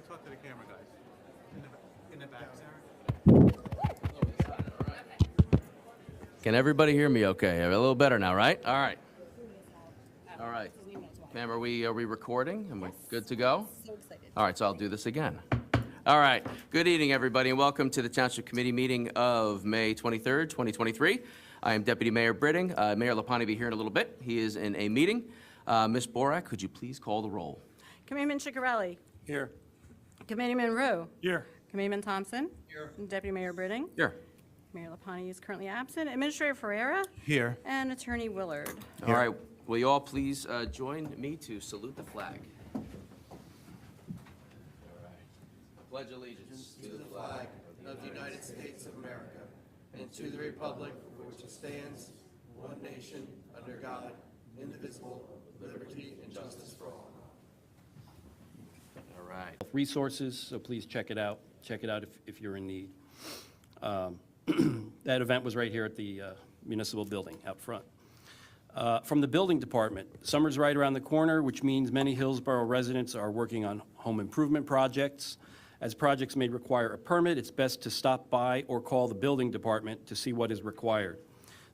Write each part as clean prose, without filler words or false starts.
Talk to the camera, guys. In the back, Sarah. Can everybody hear me okay? A little better now, right? All right. All right. Ma'am, are we recording? Am we good to go? So excited. All right, so I'll do this again. All right. Good evening, everybody, and welcome to the Township Committee meeting of May 23rd, 2023. I am Deputy Mayor Britting. Mayor Lapani will be here in a little bit. He is in a meeting. Ms. Borak, could you please call the roll? Committeeman Ciccarelli. Here. Committeeman Rowe. Here. Committeeman Thompson. Here. And Deputy Mayor Britting. Here. Mayor Lapani is currently absent. Administrator Ferreira. Here. And Attorney Willard. All right. Will you all please join me to salute the flag? All right. Pledge allegiance to the flag of the United States of America and to the republic for which it stands, one nation, under God, indivisible, with liberty and justice for all. All right. Resources, so please check it out. Check it out if you're in need. That event was right here at the municipal building out front. From the building department, summer's right around the corner, which means many Hillsborough residents are working on home improvement projects. As projects may require a permit, it's best to stop by or call the building department to see what is required.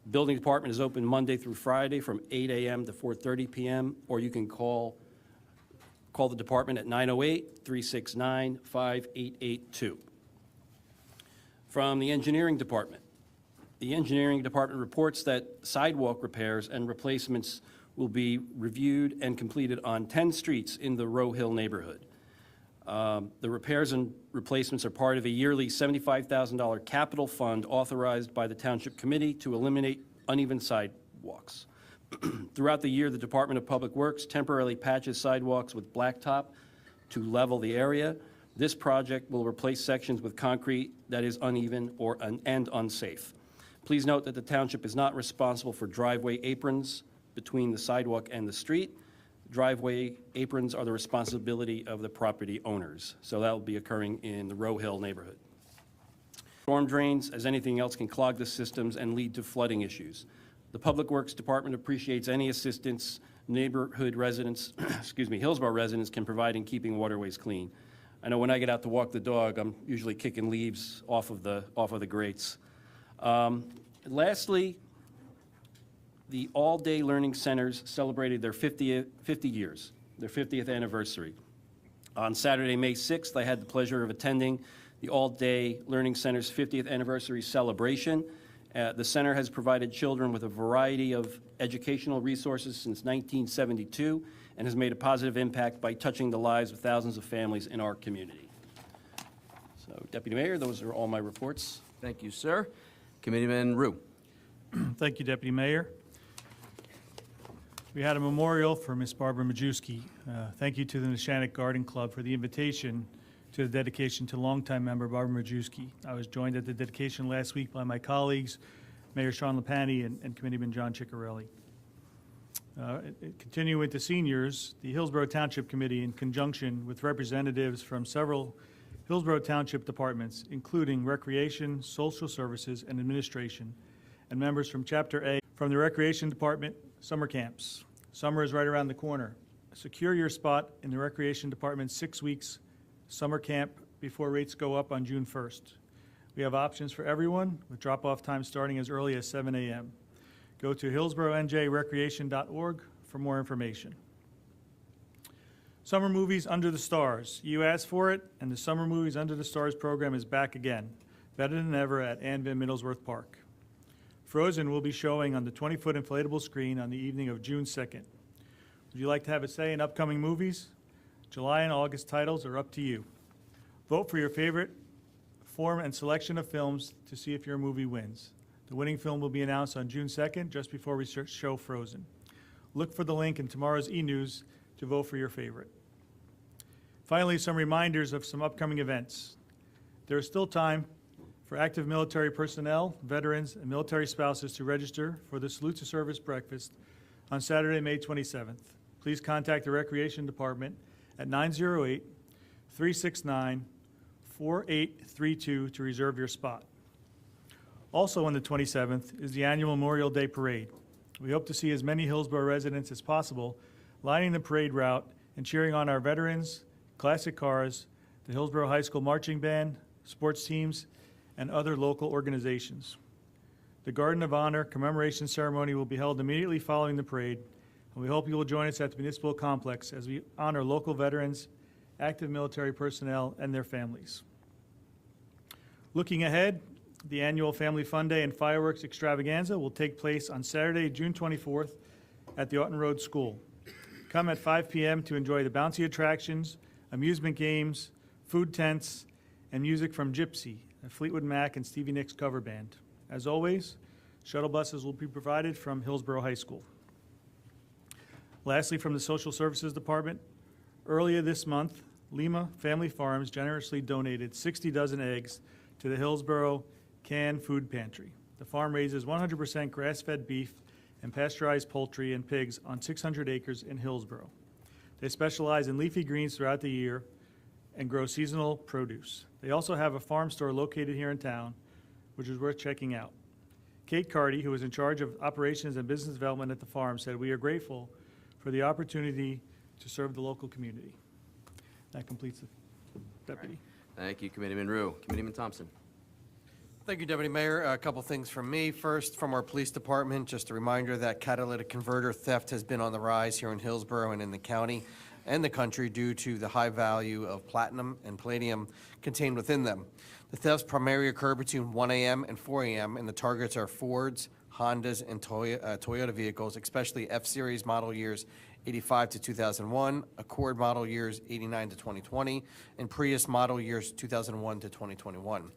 The building department is open Monday through Friday from 8 a.m. to 4:30 p.m., or you can call the department at 908-369-5882. From the engineering department. The engineering department reports that sidewalk repairs and replacements will be reviewed and completed on 10 streets in the Row Hill neighborhood. The repairs and replacements are part of a yearly $75,000 capital fund authorized by the Township Committee to eliminate uneven sidewalks. Throughout the year, the Department of Public Works temporarily patches sidewalks with blacktop to level the area. This project will replace sections with concrete that is uneven and unsafe. Please note that the Township is not responsible for driveway aprons between the sidewalk and the street. Driveway aprons are the responsibility of the property owners, so that will be occurring in the Row Hill neighborhood. Storm drains, as anything else, can clog the systems and lead to flooding issues. The Public Works Department appreciates any assistance neighborhood residents, Hillsborough residents can provide in keeping waterways clean. I know when I get out to walk the dog, I'm usually kicking leaves off of the grates. Lastly, the all-day learning centers celebrated their 50th anniversary. On Saturday, May 6th, I had the pleasure of attending the all-day learning center's 50th anniversary celebration. The center has provided children with a variety of educational resources since 1972 and has made a positive impact by touching the lives of thousands of families in our community. So, Deputy Mayor, those are all my reports. Thank you, sir. Committeeman Rue. Thank you, Deputy Mayor. We had a memorial for Miss Barbara Majewski. Thank you to the Neshannock Garden Club for the invitation to the dedication to longtime member Barbara Majewski. I was joined at the dedication last week by my colleagues, Mayor Sean Lapani and Committeeman John Ciccarelli. Continuing with the seniors, the Hillsborough Township Committee, in conjunction with representatives from several Hillsborough Township departments, including Recreation, Social Services, and Administration, and members from Chapter A from the Recreation Department, summer camps. Summer is right around the corner. Secure your spot in the Recreation Department's 6 weeks summer camp before rates go up on June 1st. We have options for everyone, with drop-off time starting as early as 7 a.m. Go to hillsboroughNJRecreation.org for more information. Summer Movies Under the Stars. You asked for it, and the Summer Movies Under the Stars program is back again, better than ever at Ann Van Middlesworth Park. Frozen will be showing on the 20-foot inflatable screen on the evening of June 2nd. Would you like to have a say in upcoming movies? July and August titles are up to you. Vote for your favorite form and selection of films to see if your movie wins. The winning film will be announced on June 2nd, just before we show Frozen. Look for the link in tomorrow's e-news to vote for your favorite. Finally, some reminders of some upcoming events. There is still time for active military personnel, veterans, and military spouses to register for the Salute to Service breakfast on Saturday, May 27th. Please contact the Recreation Department at 908-369-4832 to reserve your spot. Also on the 27th is the annual Memorial Day Parade. We hope to see as many Hillsborough residents as possible lining the parade route and cheering on our veterans, classic cars, the Hillsborough High School Marching Band, sports teams, and other local organizations. The Garden of Honor commemoration ceremony will be held immediately following the parade, and we hope you will join us at the Municipal Complex as we honor local veterans, active military personnel, and their families. Looking ahead, the annual Family Fun Day and Fireworks Extravaganza will take place on Saturday, June 24th at the Orton Road School. Come at 5 p.m. to enjoy the bouncy attractions, amusement games, food tents, and music from Gypsy, a Fleetwood Mac and Stevie Nicks cover band. As always, shuttle buses will be provided from Hillsborough High School. Lastly, from the Social Services Department, earlier this month, Lima Family Farms generously donated 60 dozen eggs to the Hillsborough Canned Food Pantry. The farm raises 100% grass-fed beef and pasteurized poultry and pigs on 600 acres in Hillsborough. They specialize in leafy greens throughout the year and grow seasonal produce. They also have a farm store located here in town, which is worth checking out. Kate Carty, who is in charge of operations and business development at the farm, said, "We are grateful for the opportunity to serve the local community." That completes the deputy. Thank you, Committeeman Rue. Committeeman Thompson. Thank you, Deputy Mayor. A couple things from me. First, from our police department, just a reminder that catalytic converter theft has been on the rise here in Hillsborough and in the county and the country due to the high value of platinum and palladium contained within them. The thefts primarily occur between 1 a.m. and 4 a.m., and the targets are Fords, Hondas, and Toyota vehicles, especially F-Series model years 85 to 2001, Accord model years 89 to 2020, and Prius model years 2001 to 2021.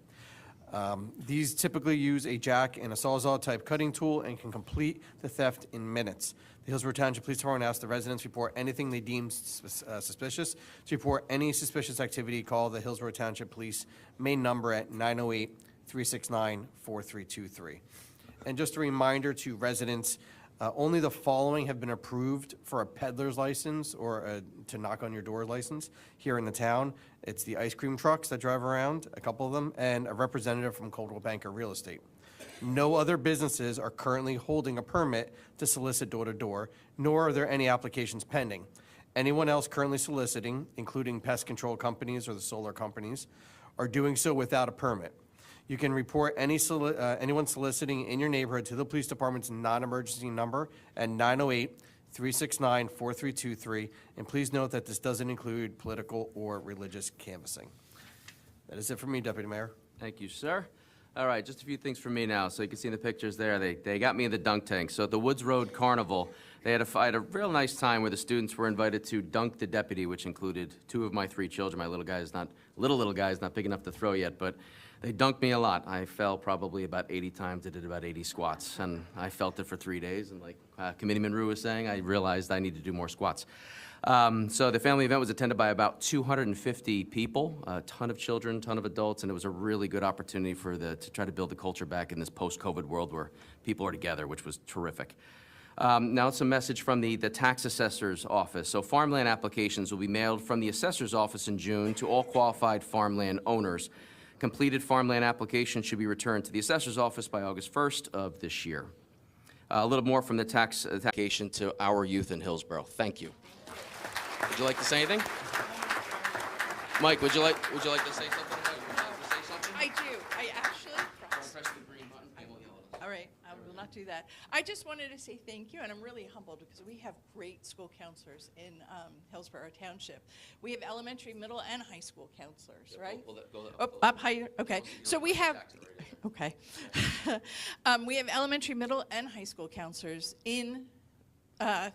These typically use a jack and a sawzall type cutting tool and can complete the theft in minutes. The Hillsborough Township Police Department asked the residents to report anything they deem suspicious. To report any suspicious activity, call the Hillsborough Township Police main number at 908-369-4323. And just a reminder to residents, only the following have been approved for a peddler's license or to knock on your door license here in the town. It's the ice cream trucks that drive around, a couple of them, and a representative from Coldwell Banker Real Estate. No other businesses are currently holding a permit to solicit door-to-door, nor are there any applications pending. Anyone else currently soliciting, including pest control companies or the solar companies, are doing so without a permit. You can report anyone soliciting in your neighborhood to the police department's non-emergency number at 908-369-4323, and please note that this doesn't include political or religious canvassing. That is it for me, Deputy Mayor. Thank you, sir. All right, just a few things from me now. So you can see in the pictures there, they got me in the dunk tank. So at the Woods Road Carnival, they had a real nice time where the students were invited to dunk the deputy, which included 2 of my 3 children. My little guy's not big enough to throw yet, but they dunked me a lot. I fell probably about 80 times. I did about 80 squats, and I felt it for 3 days. And like Committeeman Rue was saying, I realized I need to do more squats. So the family event was attended by about 250 people, a ton of children, ton of adults, and it was a really good opportunity to try to build the culture back in this post-COVID world where people are together, which was terrific. Now it's a message from the tax assessor's office. So farmland applications will be mailed from the assessor's office in June to all qualified farmland owners. Completed farmland applications should be returned to the assessor's office by August 1st of this year. A little more from the tax application to our youth in Hillsborough. Thank you. Would you like to say anything? Mike, would you like to say something? I do. I actually Press the green button. I will yell at us. All right, I will not do that. I just wanted to say thank you, and I'm really humbled because we have great school counselors in Hillsborough Township. We have elementary, middle, and high school counselors, right? Up higher. Okay, so we have. Okay, we have elementary, middle, and high school counselors in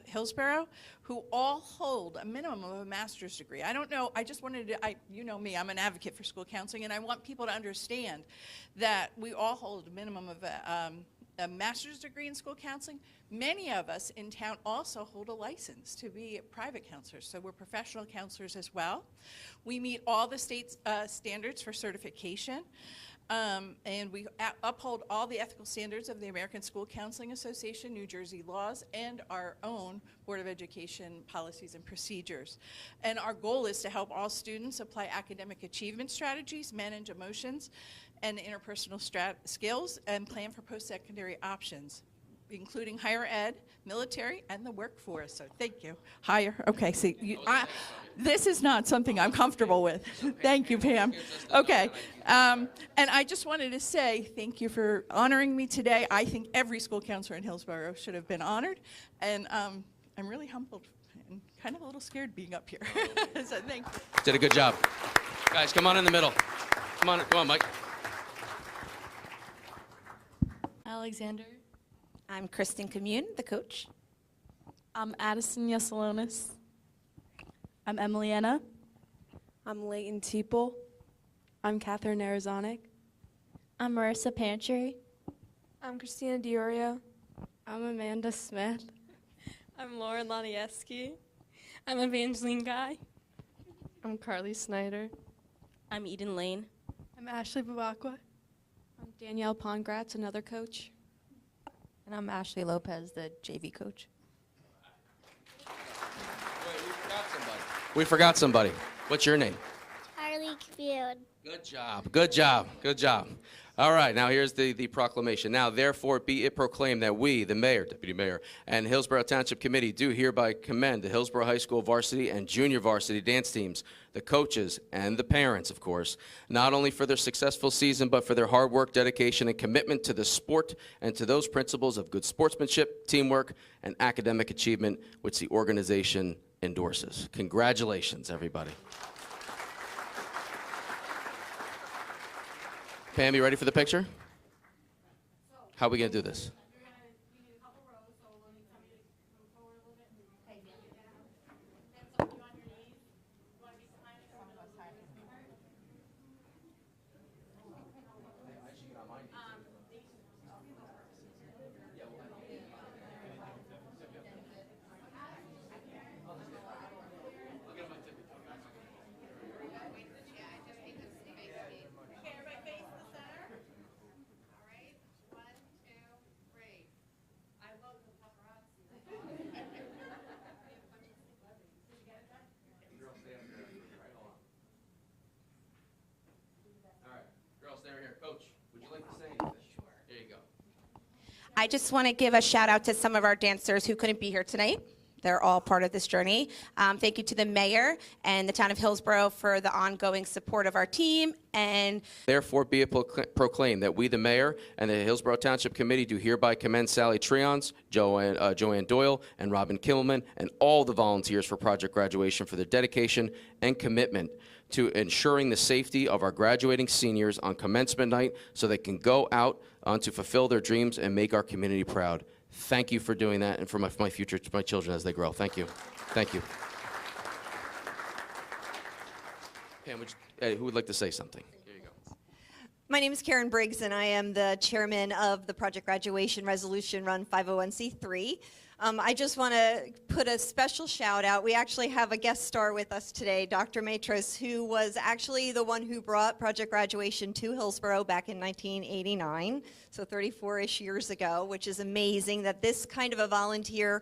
Hillsborough who all hold a minimum of a master's degree. I don't know, I just wanted to, you know me, I'm an advocate for school counseling, and I want people to understand that we all hold a minimum of a master's degree in school counseling. Many of us in town also hold a license to be private counselors, so we're professional counselors as well. We meet all the state standards for certification. And we uphold all the ethical standards of the American School Counseling Association, New Jersey laws, and our own Board of Education policies and procedures. And our goal is to help all students apply academic achievement strategies, manage emotions and interpersonal skills, and plan for post-secondary options. including higher ed, military, and the workforce. So thank you. Higher, okay, see, this is not something I'm comfortable with. Thank you, Pam. Okay, and I just wanted to say thank you for honoring me today. I think every school counselor in Hillsborough should have been honored, and I'm really humbled and kind of a little scared being up here. So thank you. Did a good job. Guys, come on in the middle. Come on, Mike. Alexander. I'm Kristen Commune, the coach. I'm Addison Yesalonis. I'm Emily Anna. I'm Leighton Teeple. I'm Catherine Arizonic. I'm Marissa Pantry. I'm Christina Diorio. I'm Amanda Smith. I'm Lauren Lanieski. I'm Evangeline Guy. I'm Carly Snyder. I'm Eden Lane. I'm Ashley Babakwa. I'm Danielle Pongratz, another coach. And I'm Ashley Lopez, the JV coach. We forgot somebody. What's your name? Harley Commune. Good job. Good job. Good job. All right, now here's the proclamation. Now, therefore, be it proclaimed that we, the mayor, deputy mayor, and Hillsborough Township Committee do hereby commend the Hillsborough High School varsity and junior varsity dance teams, the coaches, and the parents, of course, not only for their successful season, but for their hard work, dedication, and commitment to the sport and to those principles of good sportsmanship, teamwork, and academic achievement, which the organization endorses. Congratulations, everybody. Pam, you ready for the picture? How are we going to do this? I just want to give a shout out to some of our dancers who couldn't be here tonight. They're all part of this journey. Thank you to the mayor and the town of Hillsborough for the ongoing support of our team. And therefore, be it proclaimed that we, the mayor, and the Hillsborough Township Committee do hereby commend Sally Treons, Joanne Doyle, and Robin Kimmelman, and all the volunteers for Project Graduation for their dedication and commitment to ensuring the safety of our graduating seniors on commencement night so they can go out to fulfill their dreams and make our community proud. Thank you for doing that and for my future, my children as they grow. Thank you. Thank you. Pam, who would like to say something? Here you go. My name is Karen Briggs, and I am the chairman of the Project Graduation Resolution Run 501c3. I just want to put a special shout out. We actually have a guest star with us today, Dr. Matros, who was actually the one who brought Project Graduation to Hillsborough back in 1989, so 34-ish years ago, which is amazing that this kind of a volunteer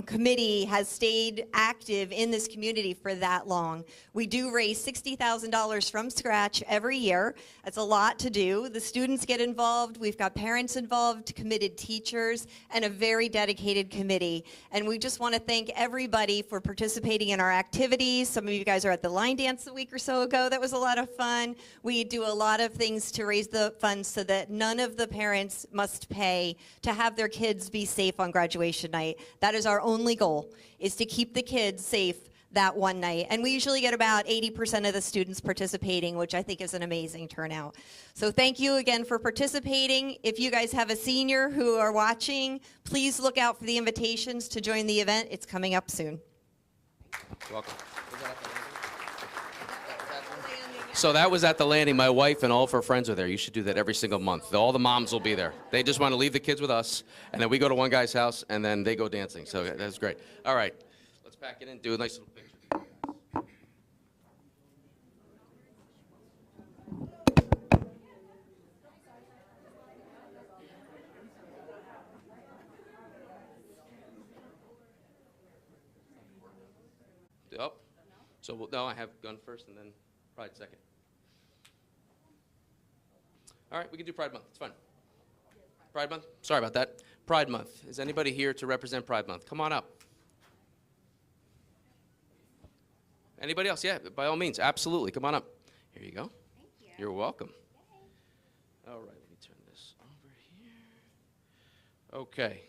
committee has stayed active in this community for that long. We do raise $60,000 from scratch every year. That's a lot to do. The students get involved. We've got parents involved, committed teachers, and a very dedicated committee. And we just want to thank everybody for participating in our activities. Some of you guys are at the line dance a week or so ago. That was a lot of fun. We do a lot of things to raise the funds so that none of the parents must pay to have their kids be safe on graduation night. That is our only goal, is to keep the kids safe that one night. And we usually get about 80% of the students participating, which I think is an amazing turnout. So thank you again for participating. If you guys have a senior who are watching, please look out for the invitations to join the event. It's coming up soon. You're welcome. So that was at the landing. My wife and all of her friends are there. You should do that every single month. All the moms will be there. They just want to leave the kids with us, and then we go to one guy's house, and then they go dancing. So that's great. All right, let's pack it in, do a nice little picture. Up. So no, I have gun first, and then Pride second. All right, we can do Pride Month. It's fine. Pride Month? Sorry about that. Pride Month. Is anybody here to represent Pride Month? Come on up. Anybody else? Yeah, by all means, absolutely. Come on up. Here you go. Thank you. You're welcome. All right, let me turn this over here. Okay.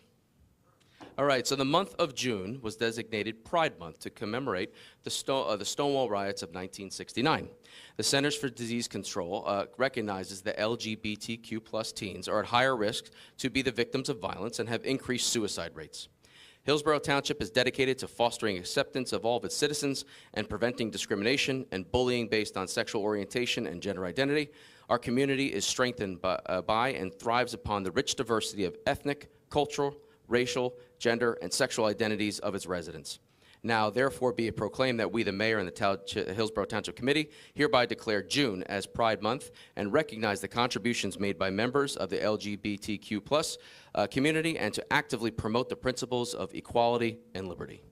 All right, so the month of June was designated Pride Month to commemorate the Stonewall riots of 1969. The Centers for Disease Control recognizes that LGBTQ plus teens are at higher risk to be the victims of violence and have increased suicide rates. Hillsborough Township is dedicated to fostering acceptance of all of its citizens and preventing discrimination and bullying based on sexual orientation and gender identity. Our community is strengthened by and thrives upon the rich diversity of ethnic, cultural, racial, gender, and sexual identities of its residents. Now, therefore, be it proclaimed that we, the mayor and the Hillsborough Township Committee, hereby declare June as Pride Month and recognize the contributions made by members of the LGBTQ plus community and to actively promote the principles of equality and liberty.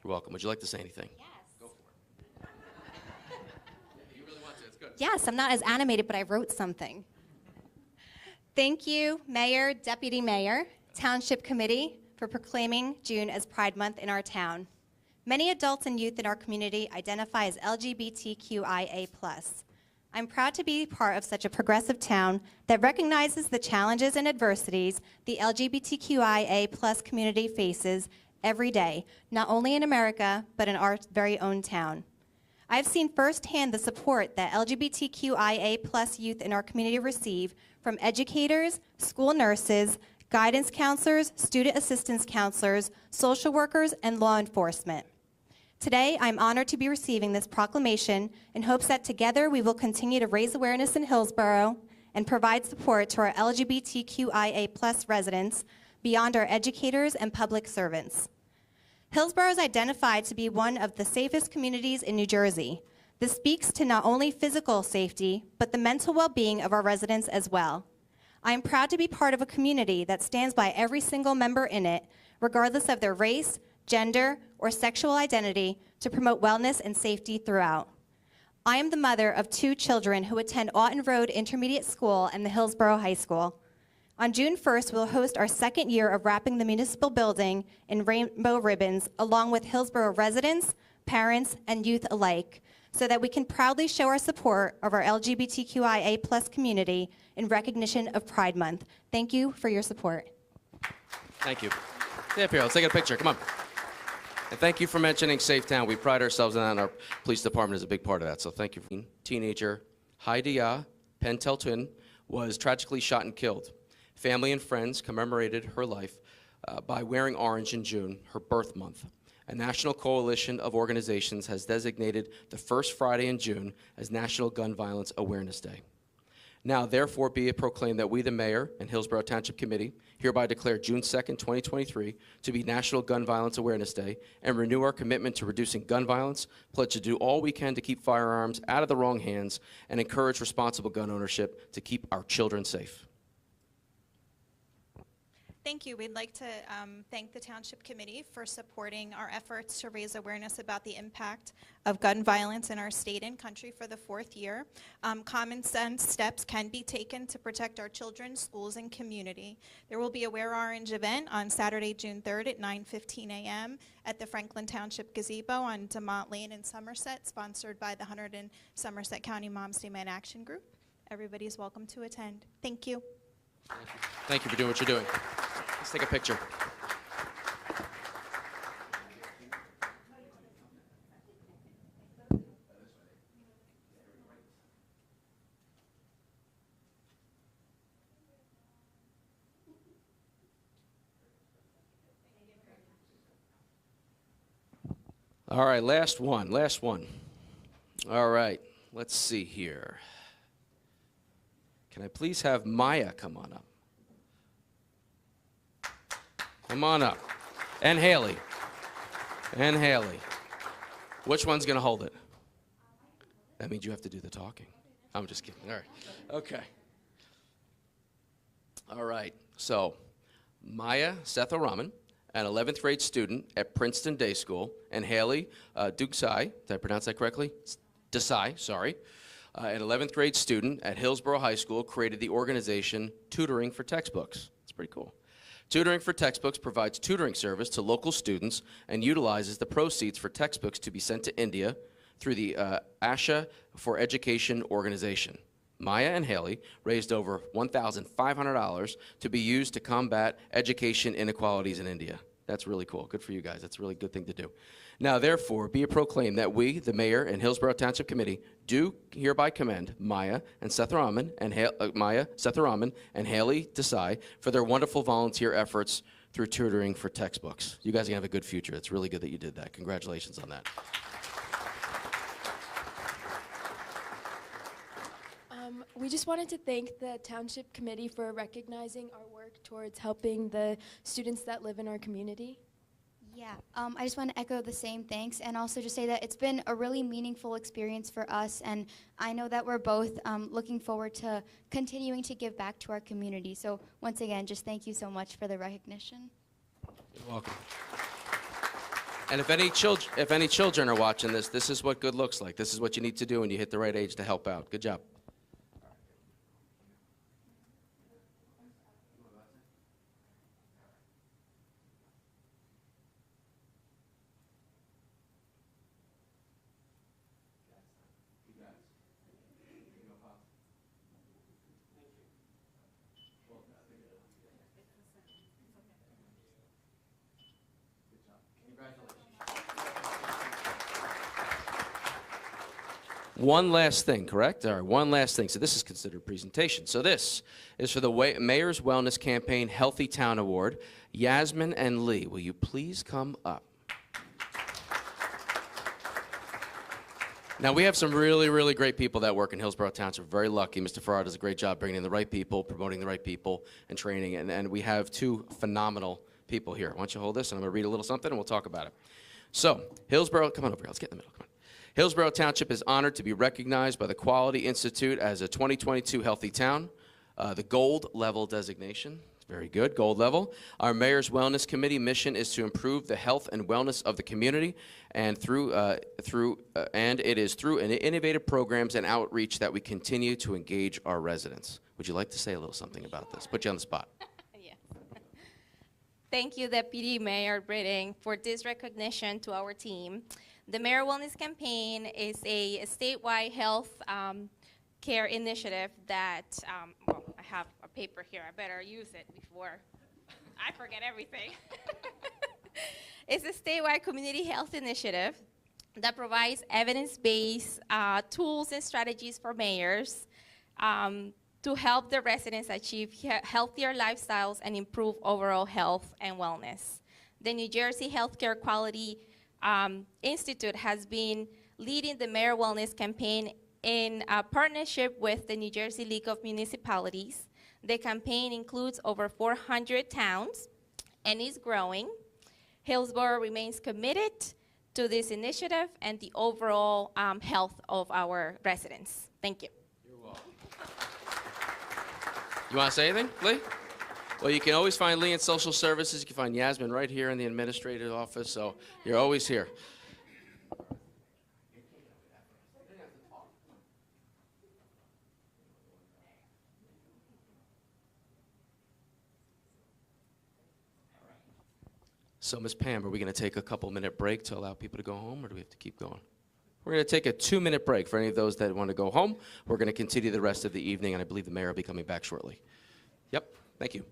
You're welcome. Would you like to say anything? Yes. Go for it. You really want to. It's good. Yes, I'm not as animated, but I wrote something. Thank you, Mayor, Deputy Mayor, Township Committee, for proclaiming June as Pride Month in our town. Many adults and youth in our community identify as LGBTQIA+. I'm proud to be part of such a progressive town that recognizes the challenges and adversities the LGBTQIA+ community faces every day, not only in America, but in our very own town. I've seen firsthand the support that LGBTQIA+ youth in our community receive from educators, school nurses, guidance counselors, student assistance counselors, social workers, and law enforcement. Today, I'm honored to be receiving this proclamation in hopes that together we will continue to raise awareness in Hillsborough and provide support to our LGBTQIA+ residents beyond our educators and public servants. Hillsborough is identified to be one of the safest communities in New Jersey. This speaks to not only physical safety, but the mental well-being of our residents as well. I am proud to be part of a community that stands by every single member in it, regardless of their race, gender, or sexual identity, to promote wellness and safety throughout. I am the mother of 2 children who attend Auten Road Intermediate School and the Hillsborough High School. On June 1st, we'll host our second year of wrapping the municipal building in rainbow ribbons, along with Hillsborough residents, parents, and youth alike, so that we can proudly show our support of our LGBTQIA+ community in recognition of Pride Month. Thank you for your support. Thank you. Stay up here. Let's take a picture. Come on. And thank you for mentioning Safe Town. We pride ourselves on that, and our police department is a big part of that. So thank you. Teenager Haidia Pentelton was tragically shot and killed. Family and friends commemorated her life by wearing orange in June, her birth month. A national coalition of organizations has designated the first Friday in June as National Gun Violence Awareness Day. Now, therefore, be it proclaimed that we, the mayor and Hillsborough Township Committee, hereby declare June 2nd, 2023 to be National Gun Violence Awareness Day and renew our commitment to reducing gun violence, pledge to do all we can to keep firearms out of the wrong hands, and encourage responsible gun ownership to keep our children safe. Thank you. We'd like to thank the Township Committee for supporting our efforts to raise awareness about the impact of gun violence in our state and country for the 4th year. Common sense steps can be taken to protect our children, schools, and community. There will be a Wear Orange event on Saturday, June 3rd at 9:15 a.m. at the Franklin Township Gazebo on Demont Lane in Somerset, sponsored by the Hunterdon and Somerset County Moms Day Men Action Group. Everybody's welcome to attend. Thank you. Thank you for doing what you're doing. Let's take a picture. All right, last one. All right, let's see here. Can I please have Maya come on up? Come on up. And Haley. Which one's going to hold it? That means you have to do the talking. I'm just kidding. All right. Okay. All right. So, Maya Setharaman, an 11th grade student at Princeton Day School, and Haley Dugsai, did I pronounce that correctly? Desai, sorry. An 11th grade student at Hillsborough High School created the organization Tutoring for Textbooks. It's pretty cool. Tutoring for Textbooks provides tutoring service to local students and utilizes the proceeds for textbooks to be sent to India through the Asha for Education organization. Maya and Haley raised over $1,500 to be used to combat education inequalities in India. That's really cool. Good for you guys. That's a really good thing to do. Now, therefore, be it proclaimed that we, the Mayor and Hillsborough Township Committee, do hereby commend Maya Sethuraman and Haley Desai for their wonderful volunteer efforts through tutoring for textbooks. You guys are going to have a good future. It's really good that you did that. Congratulations on that. We just wanted to thank the Township Committee for recognizing our work towards helping the students that live in our community. Yeah, I just want to echo the same thanks and also just say that it's been a really meaningful experience for us, and I know that we're both looking forward to continuing to give back to our community. So once again, just thank you so much for the recognition. You're welcome. And if any children are watching this, this is what good looks like. This is what you need to do when you hit the right age to help out. Good job. One last thing, correct? All right, one last thing. So this is considered a presentation. So this is for the Mayor's Wellness Campaign Healthy Town Award. Yasmin and Lee, will you please come up? Now, we have some really, really great people that work in Hillsborough Township. We're very lucky. Mr. Farrar does a great job bringing in the right people, promoting the right people, and training. And we have two phenomenal people here. Why don't you hold this, and I'm going to read a little something, and we'll talk about it. So, Hillsborough, come on over here. Let's get in the middle. Come on. Hillsborough Township is honored to be recognized by the Quality Institute as a 2022 Healthy Town. The gold level designation. Very good, gold level. Our Mayor's Wellness Committee mission is to improve the health and wellness of the community, and it is through innovative programs and outreach that we continue to engage our residents. Would you like to say a little something about this? Put you on the spot. Yes. Thank you, Deputy Mayor Britting, for this recognition to our team. The Mayor Wellness Campaign is a statewide health care initiative that, well, I have a paper here. I better use it before I forget everything. It's a statewide community health initiative that provides evidence-based tools and strategies for mayors to help the residents achieve healthier lifestyles and improve overall health and wellness. The New Jersey Healthcare Quality Institute has been leading the Mayor Wellness Campaign in partnership with the New Jersey League of Municipalities. The campaign includes over 400 towns and is growing. Hillsborough remains committed to this initiative and the overall health of our residents. Thank you. You're welcome. You want to say anything, Lee? Well, you can always find Lee in social services. You can find Yasmin right here in the administrative office, so you're always here. So, Ms. Pam, are we going to take a couple-minute break to allow people to go home, or do we have to keep going? We're going to take a 2-minute break for any of those that want to go home. We're going to continue the rest of the evening, and I believe the mayor will be coming back shortly. Yep, thank you.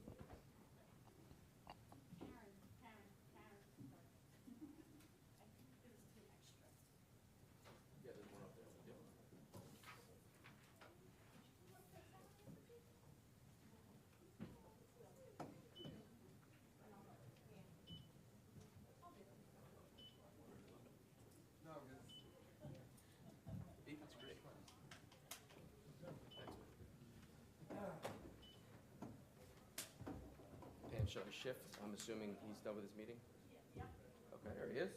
Pam, should I shift? I'm assuming he's done with his meeting? Yeah. Okay, there he is.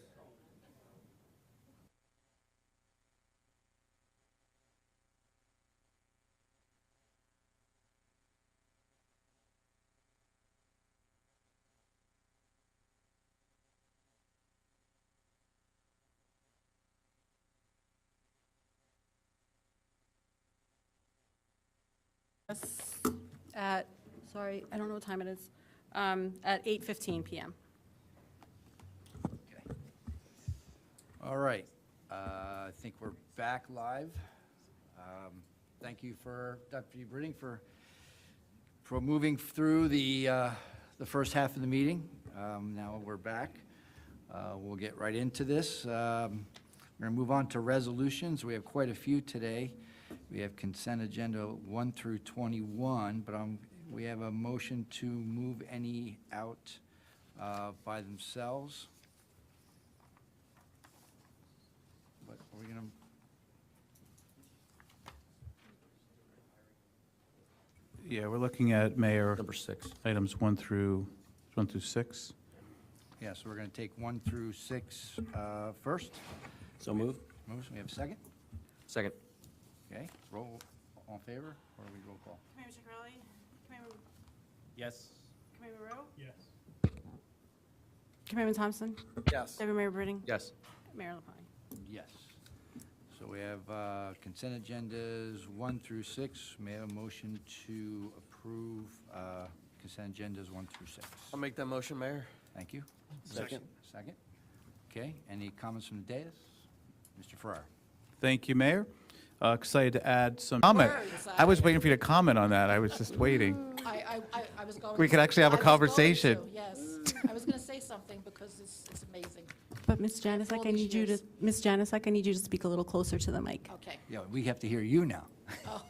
At, sorry, I don't know what time it is. at 8:15 p.m. All right. I think we're back live. Thank you for Deputy Britting for moving through the first half of the meeting. Now we're back. We'll get right into this. We're going to move on to resolutions. We have quite a few today. We have consent agenda 1 through 21, but we have a motion to move any out by themselves. But are we going to? Yeah, we're looking at Mayor. Number 6. Items 1 through 6. Yeah, so we're going to take 1 through 6 first. So moved. Motion, we have a second? Second. Okay, roll, all in favor, or we roll call? Commander Chicarelli? Commander Yes. Rowe? Yes. Commander Thompson? Yes. Deputy Mayor Britting? Yes. Mayor LaPlante? Yes. So we have consent agendas 1 through 6. May I have a motion to approve consent agendas 1 through 6? I'll make that motion, Mayor. Thank you. Second. Second. Okay, any comments from the dais? Mr. Farrar. Thank you, Mayor. Excited to add some comment. I was waiting for you to comment on that. I was just waiting. I was going. We could actually have a conversation. Yes, I was going to say something because it's amazing. But Ms. Janicek, I need you to, Ms. Janicek, I need you to speak a little closer to the mic. Okay. Yeah, we have to hear you now. Oh.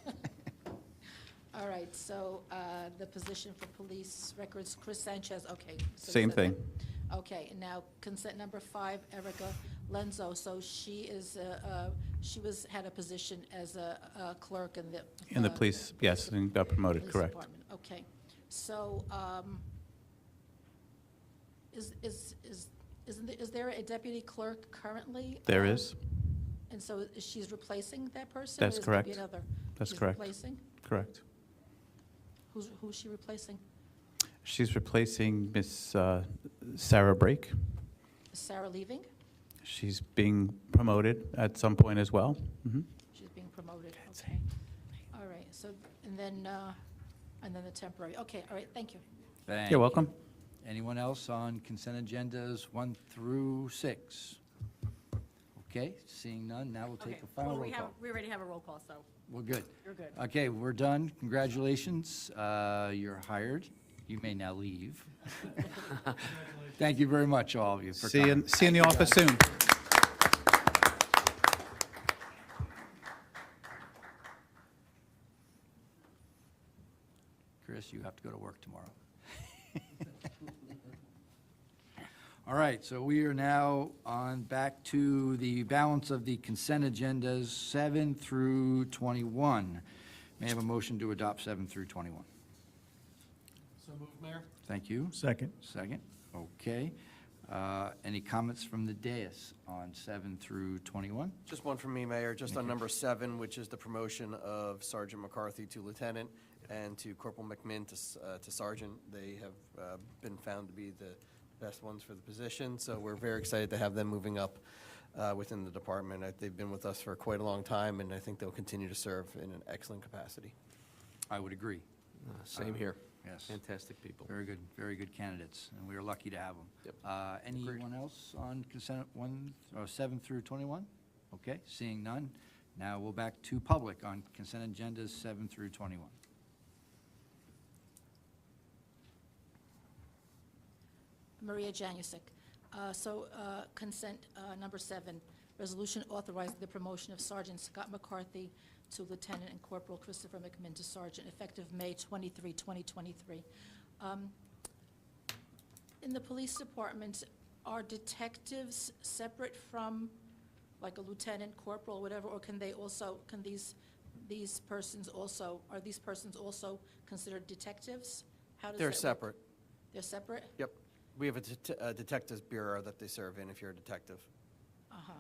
All right. So the position for police records, Chris Sanchez. Okay. So Same you said thing. that. Okay. And now consent number 5, Erica Lenzo. So she had a position as a clerk in the police, yes, and got promoted, police correct. department. Okay. So is there a deputy clerk currently? There is. And so she's replacing that person? That's or is there gonna be correct. another? That's She's correct. replacing? Correct. Who's she replacing? She's replacing Miss Sarah Brake. Is Sarah leaving? She's being promoted at some point as well. Mhm. She's being promoted, okay. All right, so, and then the temporary, okay, all right, thank you. Thank You're you. welcome. Anyone else on consent agendas 1 through 6? Okay, seeing none, now we'll take a final roll call. We already have a roll call, so We're good. you're good. Okay, we're done. Congratulations. You're hired. You may now leave. Thank you very much, all of you, for coming. See you in the office soon. Chris, you have to go to work tomorrow. All right, so we are now on back to the balance of the consent agendas 7 through 21. May I have a motion to adopt 7 through 21? So moved, Mayor. Thank you. Second. Second, okay. Any comments from the dais on 7 through 21? Just one from me, Mayor, just on number 7, which is the promotion of Sergeant McCarthy to lieutenant and to Corporal McMinn to sergeant. They have been found to be the best ones for the position, so we're very excited to have them moving up within the department. They've been with us for quite a long time, and I think they'll continue to serve in an excellent capacity. I would agree. Same here. Yes. Fantastic people. Very good candidates, and we are lucky to have them. Yep. Anyone else on consent 7 through 21? Okay, seeing none. Now we'll back to public on consent agendas 7 through 21. Maria Janusik. Consent number 7, resolution authorizing the promotion of Sergeant Scott McCarthy to Lieutenant and Corporal Christopher McMinn to Sergeant, effective May 23, 2023. In the police department, are detectives separate from, like, a lieutenant, corporal, whatever, or can these persons also considered detectives? How does They're that work? separate. They're separate? Yep. We have a detectives bureau that they serve in if you're a detective. Uh-huh,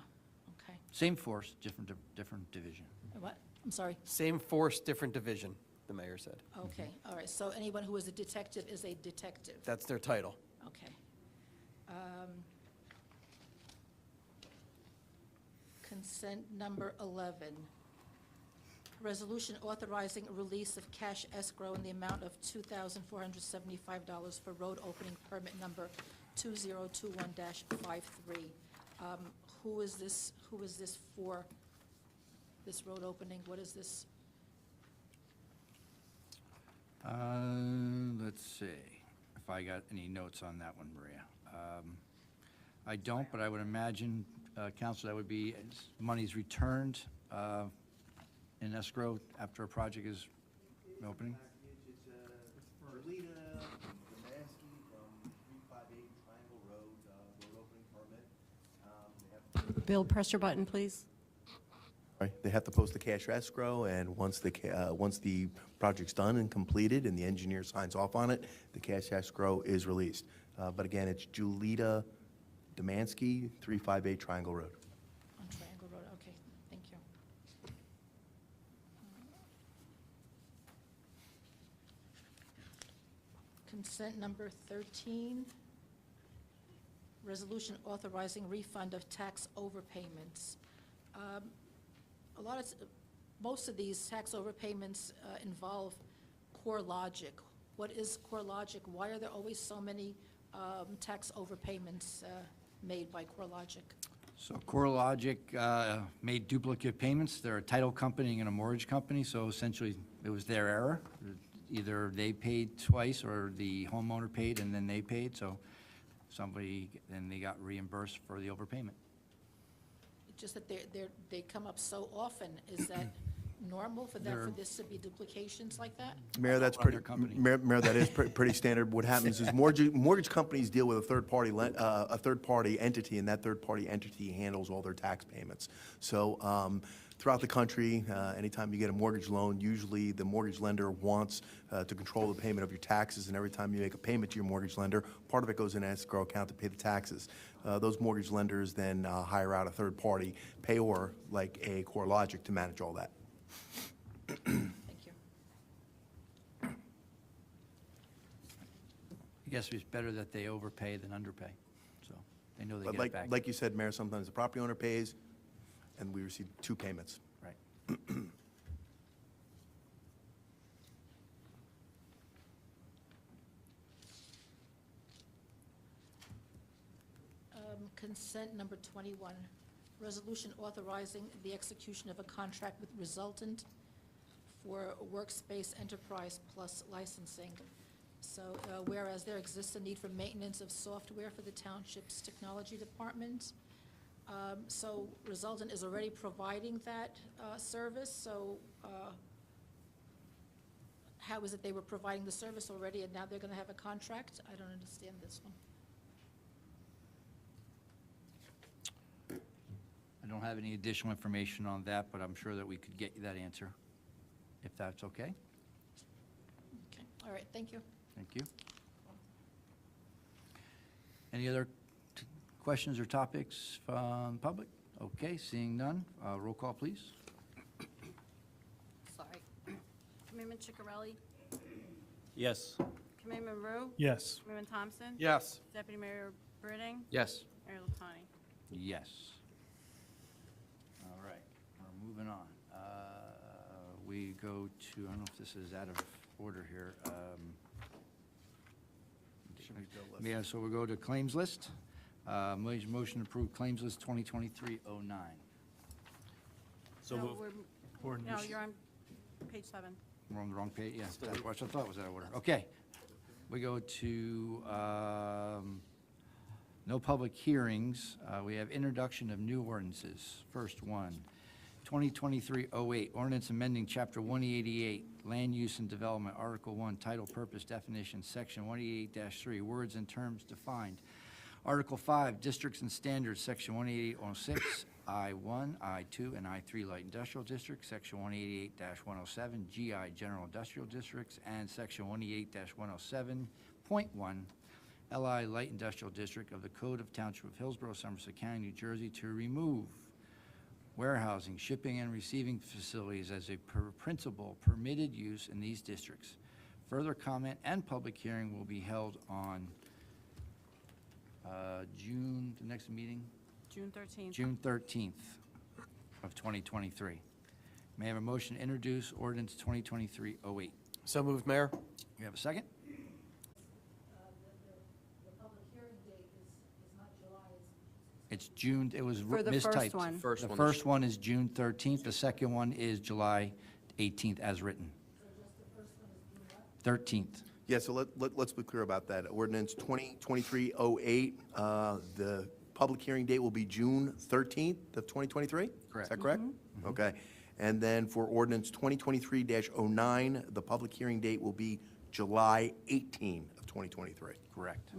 okay. Same force, different division. What? I'm sorry? Same force, different division, the mayor said. Okay, all right, so anyone who is a detective is a detective? That's their title. Okay. Consent number 11. Resolution authorizing a release of cash escrow in the amount of $2,475 for road opening permit number 2021-53. Who is this for, this road opening? What is this? Let's see if I got any notes on that one, Maria. I don't, but I would imagine, Council, that would be monies returned in escrow after a project is opening? It's Lita Demansky from 358 Triangle Road, road opening permit. Bill, press your button, please. Right, they have to post the cash escrow, and once the project's done and completed and the engineer signs off on it, the cash escrow is released. But again, it's Julita Demansky, 358 Triangle Road. On Triangle Road, okay, thank you. Consent number 13, resolution authorizing refund of tax overpayments. Most of these tax overpayments involve CoreLogic. What is CoreLogic? Why are there always so many tax overpayments made by CoreLogic? So CoreLogic made duplicate payments. They're a title company and a mortgage company, so essentially it was their error. Either they paid twice or the homeowner paid and then they paid, so then they got reimbursed for the overpayment. Just that they come up so often. Is that normal for this to be duplications like that? Mayor, that's pretty. Mayor, that is pretty standard. What happens is mortgage companies deal with a third party entity, and that third party entity handles all their tax payments. So throughout the country, anytime you get a mortgage loan, usually the mortgage lender wants to control the payment of your taxes, and every time you make a payment to your mortgage lender, part of it goes in an escrow account to pay the taxes. Those mortgage lenders then hire out a third party payor like a CoreLogic to manage all that. Thank you. I guess it's better that they overpay than underpay, so they know they But get it back. like you said, Mayor, sometimes the property owner pays, and we receive two payments. Right. Consent number 21, resolution authorizing the execution of a contract with Resultant for Workspace Enterprise Plus licensing. So whereas there exists a need for maintenance of software for the township's technology department, so Resultant is already providing that service, so how is it they were providing the service already and now they're going to have a contract? I don't understand this one. I don't have any additional information on that, but I'm sure that we could get you that answer, if that's okay. Okay, all right, thank you. Thank you. Any other questions or topics from the public? Okay, seeing none, roll call, please. Sorry. Commitment Ciccarelli? Yes. Commitment Rowe? Yes. Commitment Thompson? Yes. Deputy Mayor Britting? Yes. Mayor Latani? Yes. All right, we're moving on. We go to, I don't know if this is out of order here. Yeah, so we'll go to claims list. Motion to approve claims list 2023-09. So No, moved. No, you're on page 7. We're on the wrong page, yeah, that's what I thought was out of order. Okay, we go to no public hearings. We have introduction of new ordinances. First one, 2023-08, ordinance amending Chapter 188, Land Use and Development, Article 1, Title, Purpose, Definition, Section 188-3, Words and Terms Defined. Article 5, Districts and Standards, Section 188-06, I-1, I-2, and I-3 Light Industrial District, Section 188-107, GI General Industrial Districts, and Section 188-107.1, LI Light Industrial District of the Code of Township of Hillsborough, Somerset County, New Jersey, to remove warehousing, shipping, and receiving facilities as a principal permitted use in these districts. Further comment and public hearing will be held on June, the next meeting? June 13th. June 13th of 2023. May I have a motion to introduce ordinance 2023-08? So moved, Mayor. You have a second? It's June, it was For the mistyped. first one. The First one is- first one is June 13th, the second one is July 18th as written. 13th. Yeah, so let's be clear about that. Ordinance 2023-08, the public hearing date will be June 13th of 2023? Correct. Is that correct? Okay. And then for ordinance 2023-09, the public hearing date will be July 18 of 2023. Correct.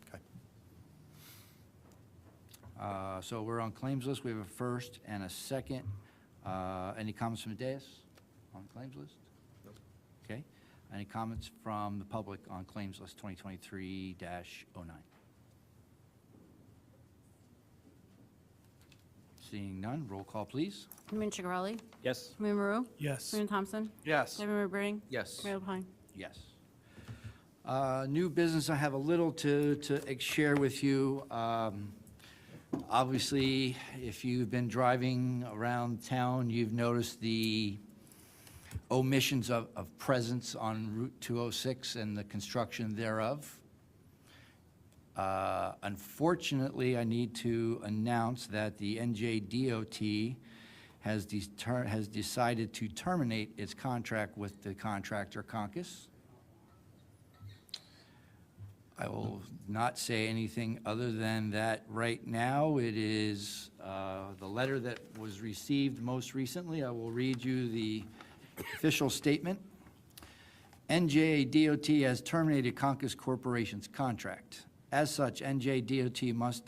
Okay. So we're on claims list. We have a first and a second. Any comments from the dais on the claims list? Okay. Any comments from the public on claims list 2023-09? Seeing none, roll call, please. Commander Chigarelli? Yes. Commander Maru? Yes. Commander Thompson? Yes. Deputy Mayor Britting? Yes. Mayor LaPlante? Yes. New business, I have a little to share with you. Obviously, if you've been driving around town, you've noticed the omissions of presence on Route 206 and the construction thereof. Unfortunately, I need to announce that the NJDOT has decided to terminate its contract with the contractor Conkis. I will not say anything other than that right now it is the letter that was received most recently. I will read you the official statement. NJDOT has terminated Conkis Corporation's contract. As such, NJDOT must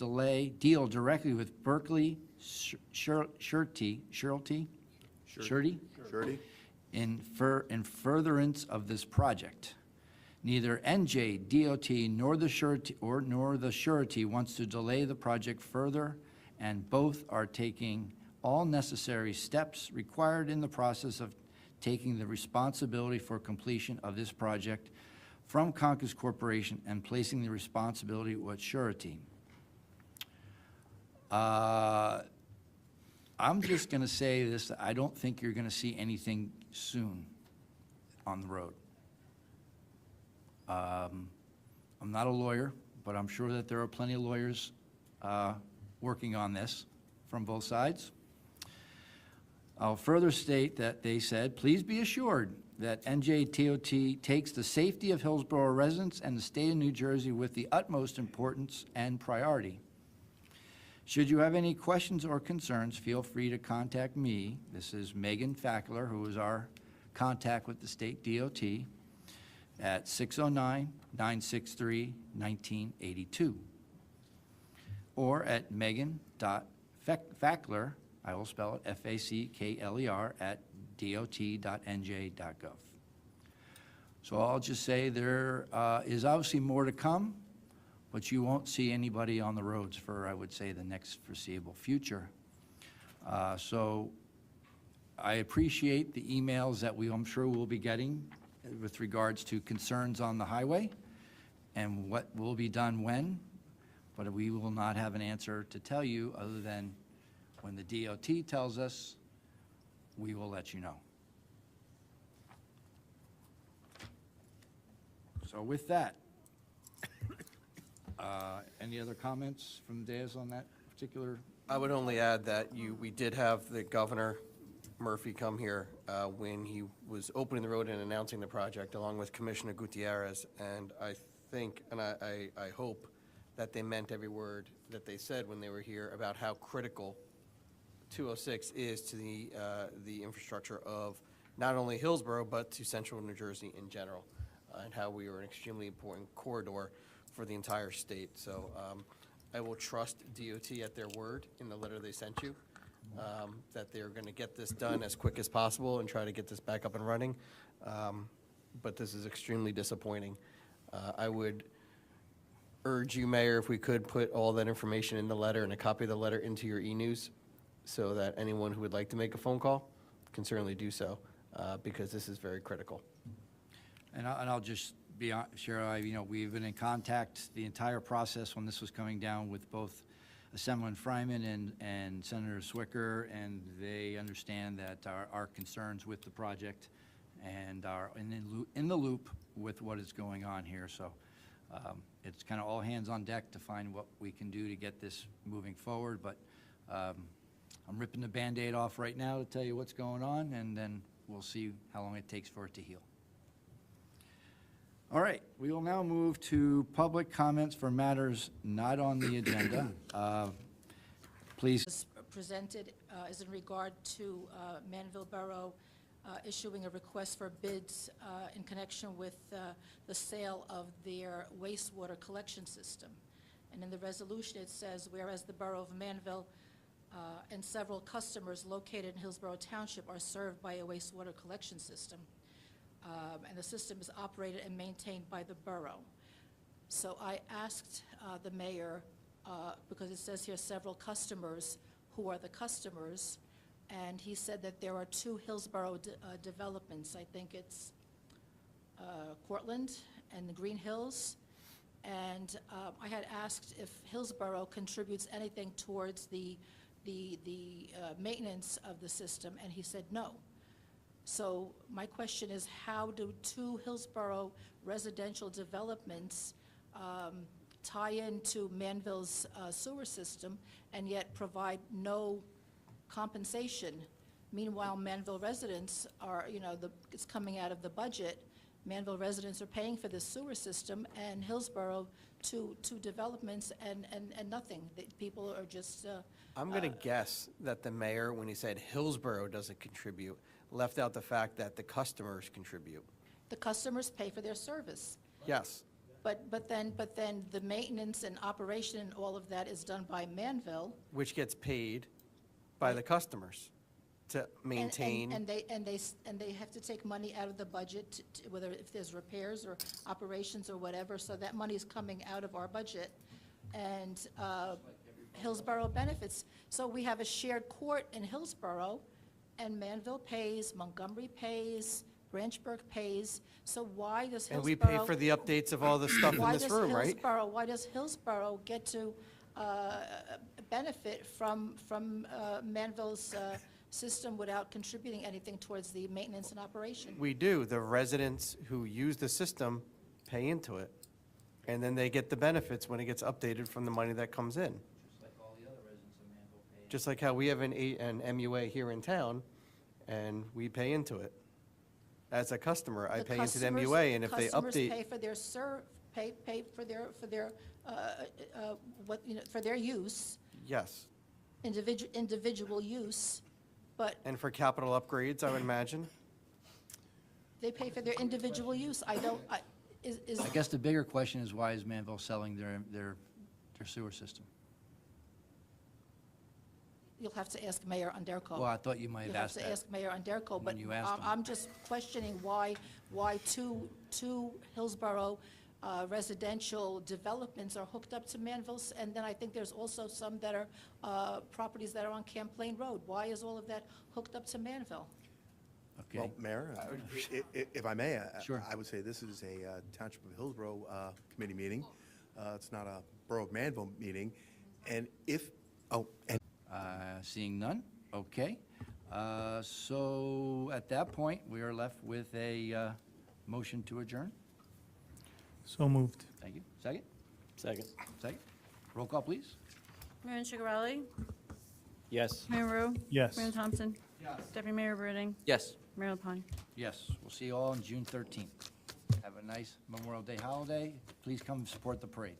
deal directly with Berkeley Surety in furtherance of this project. Neither NJDOT nor the surety wants to delay the project further, and both are taking all necessary steps required in the process of taking the responsibility for completion of this project from Conkis Corporation and placing the responsibility with surety. I'm just going to say this, I don't think you're going to see anything soon on the road. I'm not a lawyer, but I'm sure that there are plenty of lawyers working on this from both sides. I'll further state that they said, please be assured that NJDOT takes the safety of Hillsborough residents and the state of New Jersey with the utmost importance and priority. Should you have any questions or concerns, feel free to contact me. This is Megan Fackler, who is our contact with the state DOT, at 609-963-1982, or at megan.fackler, I will spell it Fackler, at dot.nj.gov. So I'll just say there is obviously more to come, but you won't see anybody on the roads for, I would say, the next foreseeable future. So I appreciate the emails that I'm sure we'll be getting with regards to concerns on the highway and what will be done when, but we will not have an answer to tell you other than when the DOT tells us, we will let you know. So with that, any other comments from the dais on that particular? I would only add that we did have the Governor Murphy come here when he was opening the road and announcing the project, along with Commissioner Gutierrez, and I think, and I hope that they meant every word that they said when they were here about how critical 206 is to the infrastructure of not only Hillsborough, but to central New Jersey in general, and how we are an extremely important corridor for the entire state. So I will trust DOT at their word in the letter they sent you, that they're going to get this done as quick as possible and try to get this back up and running. But this is extremely disappointing. I would urge you, Mayor, if we could put all that information in the letter and a copy of the letter into your e-news, so that anyone who would like to make a phone call can certainly do so, because this is very critical. And I'll just be sure, we've been in contact the entire process when this was coming down with both Assemblyman Fryman and Senator Swicker, and they understand that our concerns with the project and are in the loop with what is going on here. So it's kind of all hands on deck to find what we can do to get this moving forward. But I'm ripping the Band-Aid off right now to tell you what's going on, and then we'll see how long it takes for it to heal. All right, we will now move to public comments for matters not on the agenda. Please. Presented is in regard to Manville Borough issuing a request for bids in connection with the sale of their wastewater collection system. And in the resolution, it says, whereas the Borough of Manville and several customers located in Hillsborough Township are served by a wastewater collection system, and the system is operated and maintained by the borough. So I asked the mayor, because it says here several customers, who are the customers, and he said that there are two Hillsborough developments. I think it's Cortland and the Green Hills. And I had asked if Hillsborough contributes anything towards the maintenance of the system, and he said no. So my question is, how do two Hillsborough residential developments tie into Manville's sewer system and yet provide no compensation? Meanwhile, Manville residents are, it's coming out of the budget. Manville residents are paying for the sewer system, and Hillsborough, two developments and nothing. People are just... I'm going to guess that the mayor, when he said Hillsborough doesn't contribute, left out the fact that the customers contribute. The customers pay for their service. Yes. But then the maintenance and operation and all of that is done by Manville. Which gets paid by the customers to maintain. And they have to take money out of the budget, whether if there's repairs or operations or whatever, so that money is coming out of our budget. And Hillsborough benefits. So we have a shared court in Hillsborough, and Manville pays, Montgomery pays, Branchburg pays. So why does Hillsborough... And we pay for the updates of all the stuff in this room, right? Why does Hillsborough get to benefit from Manville's system without contributing anything towards the maintenance and operation? We do. The residents who use the system pay into it. And then they get the benefits when it gets updated from the money that comes in. Just like all the other residents of Manville pay. Just like how we have an MUA here in town, and we pay into it. As a customer, I pay into the MUA, and if they Customers update... pay for their pay for their use, Yes. individual use, but And for capital upgrades, I would imagine? they pay for their individual use. I guess the bigger question is, why is Manville selling their sewer system? You'll have to ask Mayor Underko. Well, I thought you might have asked that. You'll have to ask Mayor Underko, but when you asked him. I'm just questioning why two Hillsborough residential developments are hooked up to Manville's, and then I think there's also some that are properties that are on Champlain Road. Why is all of that hooked up to Manville? Okay. Well, Mayor, if I may, Sure. I would say this is a Township of Hillsborough committee meeting. It's not a Borough of Manville meeting. And if, Seeing none, okay. So at that point, we are left with a motion to adjourn. So moved. Thank you. Second? Second. Second. Roll call, please. Mayor Chigarelli? Yes. Mayor Rowe? Yes. Mayor Thompson? Yes. Deputy Mayor Britting? Yes. Mayor LaPlante? Yes, we'll see you all on June 13th. Have a nice Memorial Day holiday. Please come support the parade.